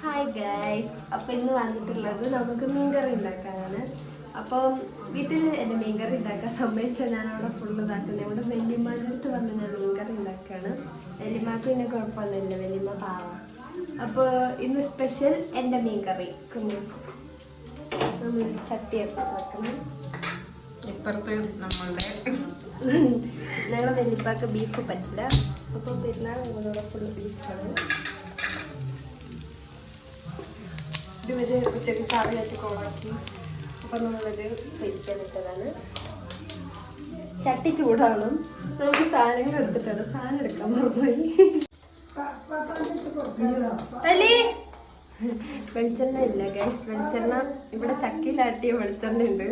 Hi guys, അപ്പോൾ ഇന്ന് വന്നിട്ടുള്ളത് നമുക്ക് മീൻകറി ഉണ്ടാക്കാനാണ്. അപ്പം വീട്ടിൽ എൻ്റെ മീൻകറി ഉണ്ടാക്കാൻ സമ്മതിച്ചാൽ ഞാൻ അവിടെ ഫുള്ള് ഇതാക്കുന്നത്. ഇവിടെ വല്യമ്മയുടെ അടുത്ത് വന്ന് ഞാൻ മീൻകറി ഉണ്ടാക്കുകയാണ്. വല്യമ്മക്ക് പിന്നെ കുഴപ്പമൊന്നുമില്ല, വല്യമ്മ പാവ. അപ്പോൾ ഇന്ന് സ്പെഷ്യൽ എൻ്റെ മീൻകറി. നമ്മൾ ചട്ടിയൊക്കെ വെക്കണം. ഇപ്പുറത്ത് നമ്മളുടെ ഞങ്ങളുടെ വല്യപ്പാക്ക് ബീഫ് പറ്റില്ല. അപ്പോൾ പെരുന്നാൾ ഞങ്ങളോട് ഫുള്ള് ബീഫാണ്. ഇതുവരെ ഉച്ചക്ക് കറി വെച്ച് കോളാക്കി. അപ്പം നമ്മളത് കഴിക്കാൻ ഇട്ടതാണ്. ചട്ടി ചൂടാവണം. നമുക്ക് സാധനങ്ങൾ എടുത്തിട്ടാണ്. സാധനം എടുക്കാൻ മറന്നുപോയി. വെളിച്ചെണ്ണ ഇല്ല ഗൈസ്. വെളിച്ചെണ്ണ ഇവിടെ ചക്കിയിലാട്ടിയ വെളിച്ചെണ്ണ ഉണ്ട്.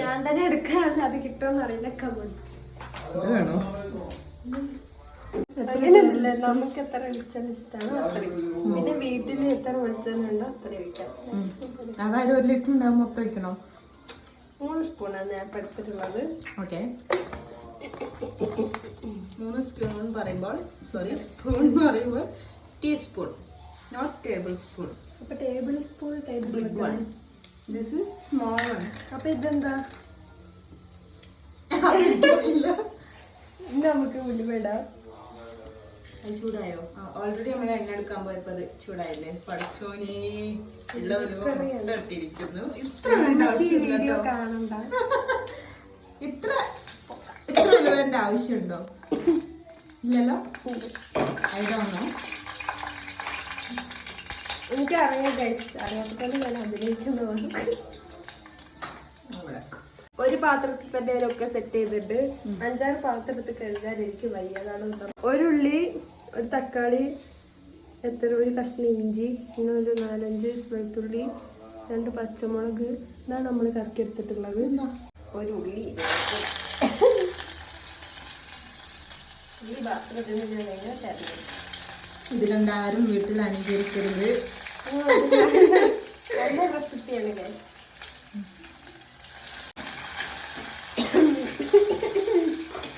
ഞാൻ തന്നെ എടുക്കാൻ അത് കിട്ടുമെന്ന് അറിയില്ല. അങ്ങനെയൊന്നുമില്ല, നമുക്ക് എത്ര വെളിച്ചെണ്ണ ഇഷ്ടമാണോ അത്രയും. പിന്നെ വീട്ടിൽ എത്ര വെളിച്ചെണ്ണ ഉണ്ടോ അത്ര ഒഴിക്കാം. അതായത് 1 ലിറ്റർ ഉണ്ടാവും മൊത്തം ഒഴിക്കണോ? 3 സ്പൂണാണ് ഞാൻ ഇപ്പം എടുത്തിട്ടുള്ളത്. ഓക്കെ, 3 സ്പൂൺ എന്ന് പറയുമ്പോൾ സ്പൂൺ എന്ന് പറയുമ്പോൾ ടീസ്പൂൺ, നോട്ട് ടേബിൾ സ്പൂൺ. അപ്പൊ table spoon big one. This is small one. അപ്പൊ ഇതെന്താ? നമുക്ക് ഉലുവയിടാം. അത് ചൂടായോ? ഓൾറെഡി നമ്മൾ എണ്ണ എടുക്കാൻ പോയപ്പോ അത് ചൂടായില്ലേ? പഠിച്ചോനെ ഉള്ള ഉലുവ മൊത്തം ഇട്ടിരിക്കുന്നു. ഇത്ര കാണണ്ട. ഇത്ര ഉലുവന്റെ ആവശ്യമുണ്ടോ? ഇല്ലല്ലോ. ഇതാണോ? എനിക്ക് അറിയാം ഗൈസ്, അറിയാത്തത് ഞാൻ അഭിനയിക്കുന്നു. ഒരു പാത്രത്തിൽ തന്നെ ഒക്കെ സെറ്റ് ചെയ്തിട്ട് 5-6 പാത്രത്തിൽ കഴുകാൻ എനിക്ക് വയ്യ. അതാണ് ഒരു ഉള്ളി, ഒരു തക്കാളി, ഒരു കഷ്ണം ഇഞ്ചി, പിന്നെ ഒരു 4-5 വെളുത്തുള്ളി, 2 പച്ചമുളക്. ഇതാണ് നമ്മൾ കറക്കി എടുത്തിട്ടുള്ളത്. ഒരു ഉള്ളി ഈ പാത്രത്തിൽ ഇതിലെന്താരും വീട്ടിൽ അനുകരിക്കരുത്. നല്ല റെസിപ്പിയാണ് ഗൈസ്.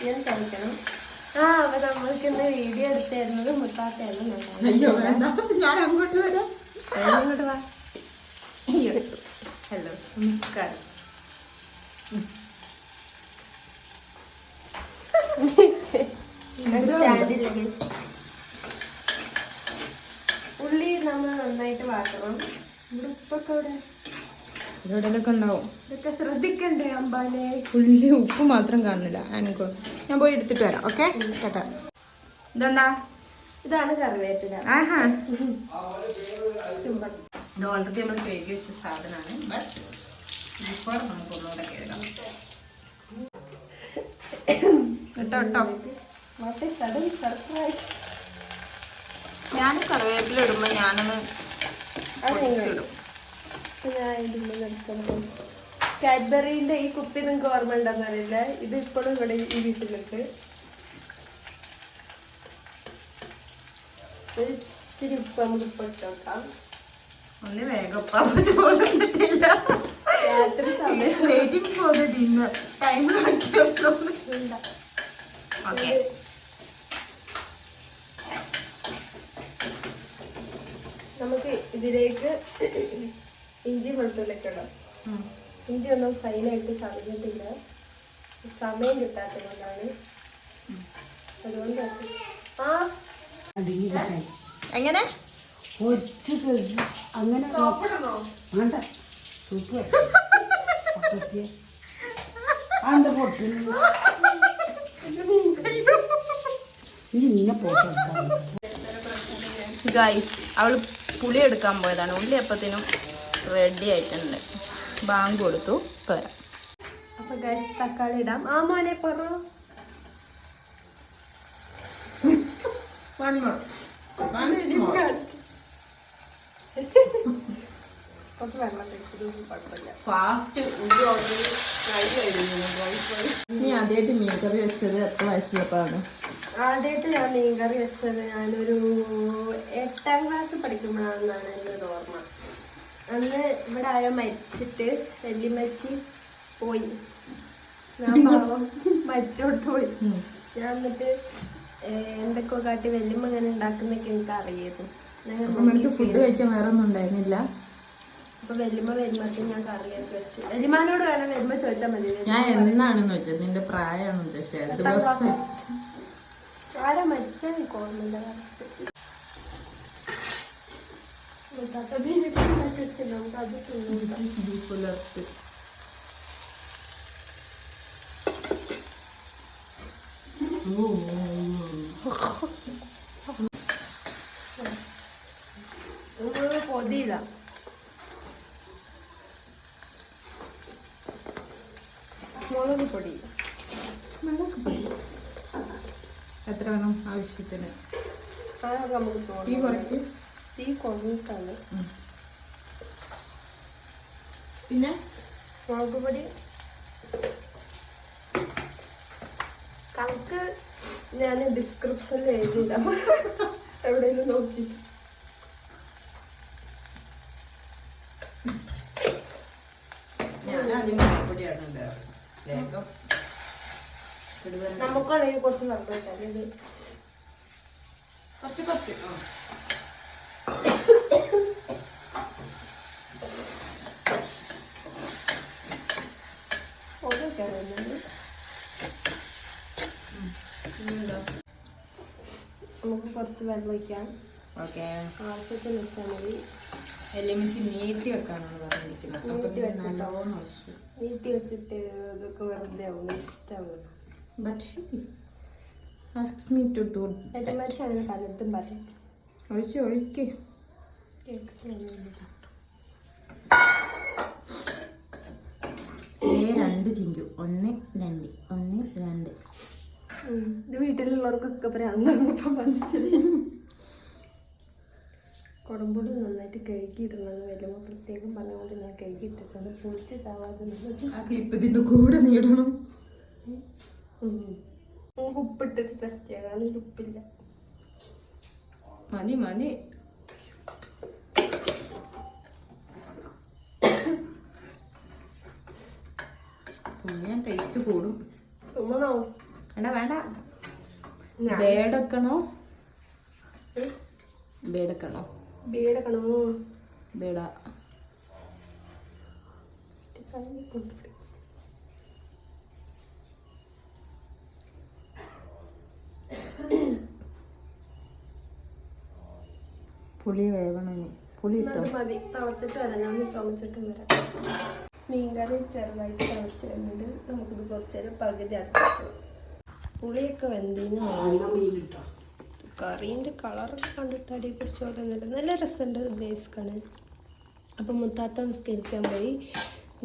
ഞാൻ കഴിക്കണം. അപ്പൊ നമ്മൾക്ക് ഇന്ന് വീഡിയോ എടുത്തായിരുന്നത് മുത്താത്തയാണ്. ഞാൻ അങ്ങോട്ട് വരാം. അങ്ങോട്ട് വാ. ഹലോ, നമസ്കാരം. ഉള്ളി നമ്മൾ നന്നായിട്ട് വാട്ടണം. ഇവിടെ ഉപ്പൊക്കെ ഇവിടെയൊക്കെ ഉണ്ടാവും. ഇതൊക്കെ ശ്രദ്ധിക്കണ്ടേ അമ്പാനെ? ഉള്ളി ഉപ്പ് മാത്രം കാണുന്നില്ല. എനിക്കോ ഞാൻ പോയി എടുത്തിട്ട് വരാം. ഓക്കെ കേട്ടോ. ഇതെന്താ? ഇതാണ് കറിവേപ്പില. ആഹാ, സിമ്പിൾ. ഇത് ഓൾറെഡി നമ്മൾ കഴുകി വെച്ച സാധനമാണ്. ബട്ട് ബിഫോർ നമുക്ക് ഒന്നുകൂടെ കഴുകാം കേട്ടോ. ഞാൻ കറിവേപ്പില ഇടുമ്പോൾ ഞാനൊന്ന് ഇടും. കാഡ്ബറിന്റെ ഈ കുപ്പി നിങ്ങൾക്ക് ഓർമ്മ ഉണ്ടെന്ന് അറിയില്ല. ഇത് ഇപ്പോഴും ഇവിടെ ഈ വീട്ടിലുണ്ട്. ഇച്ചിരി ഉപ്പ് നമുക്ക് ഇപ്പൊ ഇട്ടോക്കാം. ഒന്ന് വേഗം തോന്നിട്ടില്ല. രാത്രി നമുക്ക് ഇതിലേക്ക് ഇഞ്ചി വെളുത്തുള്ളിയൊക്കെ ഇടാം. ഇഞ്ചി ഒന്നും ഫൈനായിട്ട് ചതഞ്ഞിട്ടില്ല, സമയം കിട്ടാത്തതുകൊണ്ടാണ്. അതുകൊണ്ട് എങ്ങനെ അങ്ങനെ ഗൈസ്, അവള് പുളി എടുക്കാൻ പോയതാണ്. ഉള്ളി അപ്പത്തിനും റെഡി ആയിട്ടുണ്ട്. ബാങ്ക് കൊടുത്തു. പോരാ. അപ്പൊ ഗൈസ് തക്കാളി ഇടാം. മോനെ പറ. നീ ആദ്യമായിട്ട് മീൻകറി വെച്ചത് എത്ര വയസ്സിലപ്പോഴാണ്? ആദ്യമായിട്ട് ഞാൻ മീൻകറി വെച്ചത് ഞാനൊരു 8ാം ക്ലാസ് പഠിക്കുമ്പോഴാണെന്നാണ് എൻ്റെ ഒരു ഓർമ്മ. അന്ന് ഇവിടെ ആരോ മരിച്ചിട്ട് വല്യമ്മച്ചി പോയി. ഞാൻ പാവം മരിച്ചോട്ട് പോയി. ഞാൻ എന്നിട്ട് എന്തൊക്കെ കാട്ടി വല്യമ്മ ഇങ്ങനെ ഉണ്ടാക്കുന്നൊക്കെ എനിക്ക് അറിയായിരുന്നു. നമുക്ക് ഫുഡ് കഴിക്കാൻ വേറെ ഒന്നും ഉണ്ടായിരുന്നില്ല. അപ്പൊ വെല്ലുമ്മ വരുമ്പോഴത്തേക്കും ഞാൻ കറിയൊക്കെ വെച്ചു. വെല്ലുമാനോട് വേണം വരുമ്പോ ചോദിച്ചാൽ മതി. ഞാൻ എന്നാണെന്ന് വെച്ചത് നിന്റെ പ്രായമാണ് ഉദ്ദേശിച്ചത്. ആരാ മരിച്ചാൽ ഓർമ്മയില്ല. നമുക്ക് അത് പുലർത്ത് പൊതിയില്ല. മുളക് പൊടി എത്ര വേണം ആവശ്യത്തിന്? അതൊക്കെ നമുക്ക് തീ കുറയ്ക്ക്. തീ കുറഞ്ഞിട്ടാണ്. പിന്നെ മുളക് പൊടി കണക്ക് ഞാൻ ഡിസ്ക്രിപ്ഷനിൽ എഴുതിയില്ല, എവിടെയെങ്കിലും നോക്കി. ഞാൻ ആദ്യം മഞ്ഞപ്പൊടിയാണ് വേഗം. നമുക്കാണെങ്കിൽ കുറച്ച് നന്നായിട്ടത് കുറച്ച് കുറച്ച് ഓരോക്കെ വരുന്നുണ്ട്. നമുക്ക് കുറച്ച് വെള്ളം ഒഴിക്കാം. ഓക്കെ, ആവശ്യത്തിന് വെച്ചാൽ മതി. എല്ലുമിച്ച് നീട്ടി വെക്കാനാണ് പറഞ്ഞിരിക്കുന്നത്. നീട്ടി വെച്ചിട്ട് ഇതൊക്കെ വെറുതെ ആവും, വേസ്റ്റ് ആവും. അങ്ങനെ പലതും പറയും. ഒഴിക്ക്. രണ്ട് ചിങ്കു. 1 2 1 2. ഇത് വീട്ടിലുള്ളവർക്കൊക്കെ പ്രാന്താണ് മനസ്സിലായി. കുടംപൊടി നന്നായിട്ട് കഴുകിയിടണമെന്ന് വല്യമ്മ പ്രത്യേകം പറഞ്ഞുകൊണ്ട് ഞാൻ കഴുകിയിട്ടിട്ടുണ്ട്. പൊളിച്ച് ചാവാതെ ആ ക്ലിപ്പ് ഇതിൻ്റെ കൂടെ നീടണം. നമുക്ക് ഉപ്പിട്ടിട്ട് ടെസ്റ്റ് ചെയ്യാം, കാരണം ഇതിൽ ഉപ്പില്ല. മതി മതി. ഞാൻ ടേസ്റ്റ് കൂടും. തുമ്മണോ? വേണ്ട വേണ്ട. ബേഡക്കണോ? ബേഡക്കണോ? ബേഡക്കണോ? ബേഡ. പുളി വേവണം. പുളി ഇട്ടോ? മതി, തിളച്ചിട്ട് വരാം. ഞാൻ ചുമച്ചിട്ടും വരാം. മീൻകറി ചെറുതായിട്ട് തിളച്ച് വരുന്നുണ്ട്. നമുക്കിത് കുറച്ച് നേരം പകുതി അടച്ചിട്ട് പുളിയൊക്കെ വെന്തീന് കറീൻ്റെ കളറൊക്കെ കണ്ടിട്ട് അടിയെ കുറിച്ചോടെ നല്ല രസമുണ്ട് ഗൈസ് കാണാൻ. അപ്പം മുത്താത്ത നിസ്കരിക്കാൻ പോയി,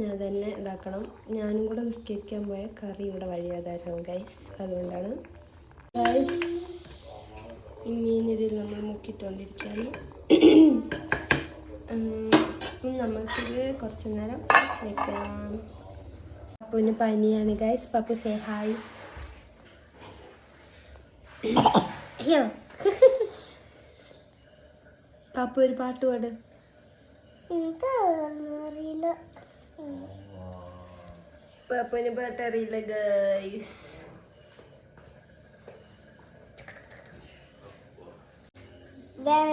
ഞാൻ തന്നെ ഇതാക്കണം. ഞാനും കൂടെ നിസ്കരിക്കാൻ പോയ കറി ഇവിടെ വഴിയാതായിരുന്നു ഗൈസ്. അതുകൊണ്ടാണ് ഗൈസ് ഈ മീനിതിൽ നമ്മൾ മുക്കിക്കൊണ്ടിരിക്കുകയാണ്. നമുക്കിത് കുറച്ച് നേരം വെക്കാം. പപ്പുവിന് പനിയാണ് ഗൈസ്. Pappu say hi. അയ്യോ പപ്പു ഒരു പാട്ട് പാട്. പപ്പുവിന് പാട്ട് അറിയില്ല ഗൈസ്.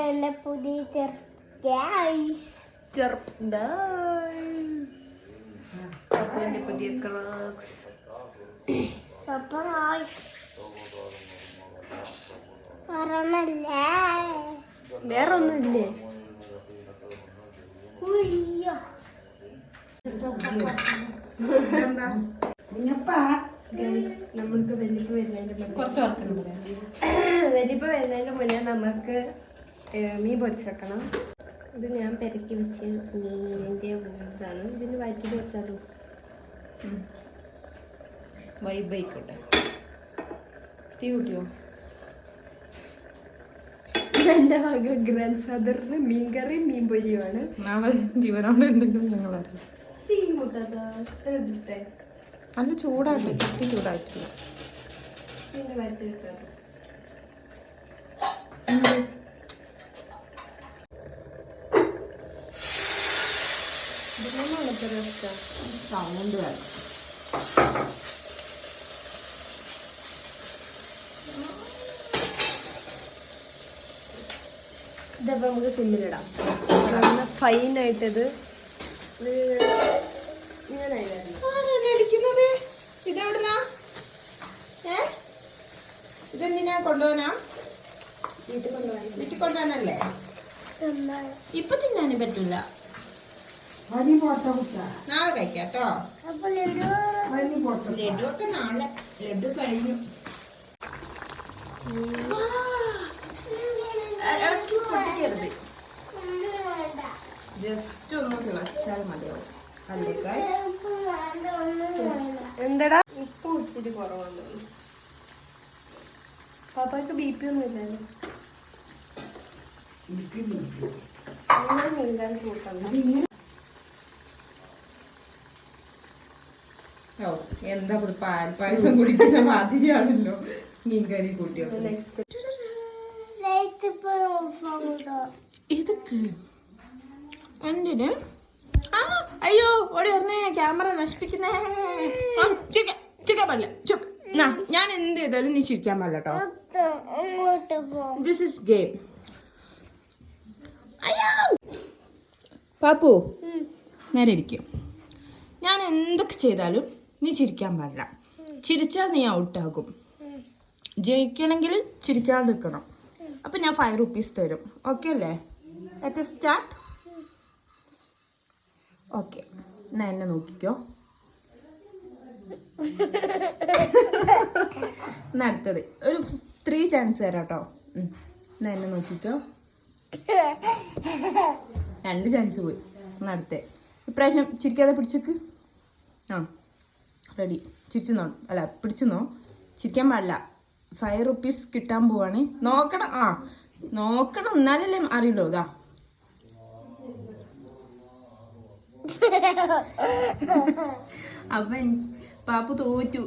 എന്റെ പുതിയ പപ്പുവിന്റെ പുതിയ ക്രോക്സ്. വേറെ ഒന്നുമില്ലേ? നമ്മൾക്ക് വെല്ലിപ്പ് വരുന്നതിന്റെ മുന്നേ നമുക്ക് മീൻ പൊരിച്ച് വെക്കണം. ഇത് ഞാൻ പെരക്കി വെച്ച മീനിൻ്റെ ഇതാണ്. ഇതിന് വയറ്റിൽ വെച്ചാലോ വൈബായിക്കോട്ടെ. തീ കൂട്ടിയോ? എൻ്റെ വക ഗ്രാൻഡ് ഫാദറിന് മീൻ കറി മീൻ പൊരിയുമാണ്. നാളെ ജീവനോടെ ഉണ്ടെങ്കിലും ഞങ്ങൾ സീ മുട്ടാത്ത എടുത്തേ. നല്ല ചൂടായിട്ടില്ല, ചട്ടി ചൂടായിട്ടില്ല. ഇതിൻ്റെ വയറ്റിൽ വെക്കാം. സൗണ്ട് വേണം. ഇത് ഇതിപ്പോ നമുക്ക് സിമ്മിലിടാം. നല്ല ഫൈനായിട്ടത് ഇങ്ങനെ അടിക്കുന്നത് ഇതെവിടുന്നാ? ഇതെന്തിനാ കൊണ്ടുപോകാനാ? വീട്ടിൽ കൊണ്ടുപോകാനല്ലേ? ഇപ്പൊ തിന്നാനും പറ്റൂല, നാളെ കഴിക്കാട്ടോ. ലഡു ഒക്കെ നാളെ. ലഡു കഴിഞ്ഞു. ഇടയ്ക്ക് പൊട്ടിക്കരുത്, ജസ്റ്റ് ഒന്ന് തിളച്ചാൽ മതിയാവും. അല്ലേ guys? എന്താടാ ഇപ്പൊ ഇത്തിരി കുറവുണ്ട്. പാപ്പാക്ക് BP ഒന്നും ഇല്ലല്ലോ. അങ്ങനെ മീൻകറി കൂട്ടണം. ഓ എന്താ പാൽപ്പായസം കുടിക്കുന്ന മാതിരിയാണല്ലോ മീൻകറി കൂട്ടിയത്. ഇതൊക്കെ എന്തിന്? ആ അയ്യോ ഓടി വരണേ, ക്യാമറ നശിപ്പിക്കുന്നേ. ചിരിക്കാൻ പാടില്ല. ഞാൻ എന്ത് ചെയ്താലും നീ ചിരിക്കാൻ പാടില്ല കേട്ടോ. This is game. പാപ്പു നേരെ ഇരിക്കും. ഞാൻ എന്തൊക്കെ ചെയ്താലും നീ ചിരിക്കാൻ പാടില്ല. ചിരിച്ചാൽ നീ ഔട്ടാകും. ജയിക്കണമെങ്കിൽ ചിരിക്കാതെ നിൽക്കണം. അപ്പം ഞാൻ 5 rupees തരും. ഓക്കെ അല്ലേ? Let us start. ഓക്കെ, എന്നാ എന്നെ നോക്കിക്കോ. എന്നാ അടുത്തത് ഒരു 3 ചാൻസ് തരാം കേട്ടോ. എന്നാ എന്നെ നോക്കിക്കോ. 2 ചാൻസ് പോയി. എന്നാ അടുത്തേ ഇപ്രാവശ്യം ചിരിക്കാതെ പിടിച്ചേക്ക്. ആ റെഡി. ചിരിച്ചെന്നോ? അല്ല പിടിച്ചെന്നോ. ചിരിക്കാൻ പാടില്ല. 5 rupees കിട്ടാൻ പോവാണ്. നോക്കണം. ആ നോക്കണം, എന്നാലല്ലേ അറിയുള്ളൂ. ഇതാ അവൻ പാപ്പു തോറ്റു.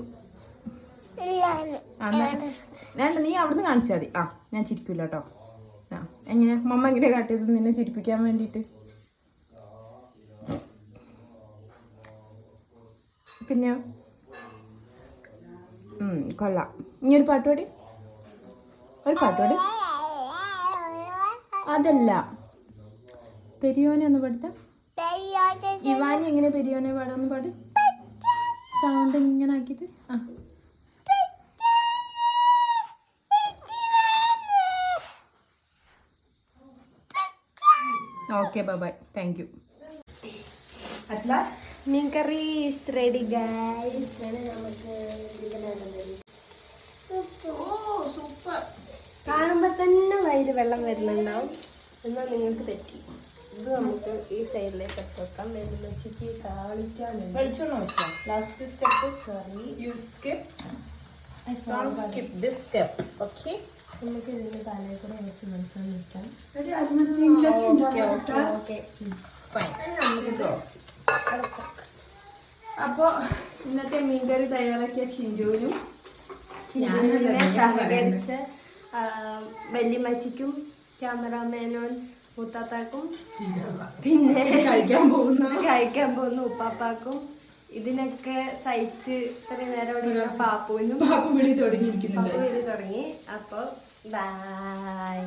വേണ്ട, നീ അവിടുന്ന് കാണിച്ചാൽ മതി. ആ ഞാൻ ചിരിക്കൂല കേട്ടോ. ആ എങ്ങനെ മമ്മ എങ്ങനെയാ കാട്ടിയത് നിന്നെ ചിരിപ്പിക്കാൻ വേണ്ടിയിട്ട്? പിന്നെ കൊള്ളാം. ഇനി ഒരു പാട്ടുപാടി. ഒരു പാട്ടുപാടി. അതല്ല, പെരിയോനെ ഒന്ന് പാടുത്ത. ഇവാനി എങ്ങനെ പെരിയോനെ പാടാന്ന് പാട്. സൗണ്ട് ഇങ്ങനെ ആക്കിയിട്ട്. ആ okay bye. Thank you. At last മീൻകറി ഈസ് റെഡി ഗൈസ്. സൂപ്പർ. കാണുമ്പോ തന്നെ വയറ് വെള്ളം വരുന്നുണ്ടാവും. എന്നാൽ നിങ്ങൾക്ക് തെറ്റി. ഇത് നമുക്ക് ഈ സൈഡിലേക്ക് വെക്കാം. വെച്ചിട്ട് താളിക്കാൻ വെളിച്ചെണ്ണ വെക്കാം. Last step. Sorry you skip. Skip this step. Okay, നമുക്ക് ഇതിന്റെ തലയിൽ കൂടെ വെച്ച് വെളിച്ചെണ്ണ വെക്കാം. ഫൈൻ. അപ്പോൾ ഇന്നത്തെ മീൻകറി തയ്യാറാക്കിയ ചിഞ്ചുവിനും സഹകരിച്ച് വല്യമ്മച്ചിക്കും ക്യാമറാമാനോൻ മുത്താത്താക്കും പിന്നെ കഴിക്കാൻ പോകുന്ന ഉപ്പാപ്പാക്കും ഇതിനൊക്കെ സഹിച്ച് ഇത്രയും നേരം പാപ്പുവിനും പാപ്പു വിളി തുടങ്ങിയിരിക്കുന്നുണ്ട്. തുടങ്ങി. അപ്പോൾ ബൈ.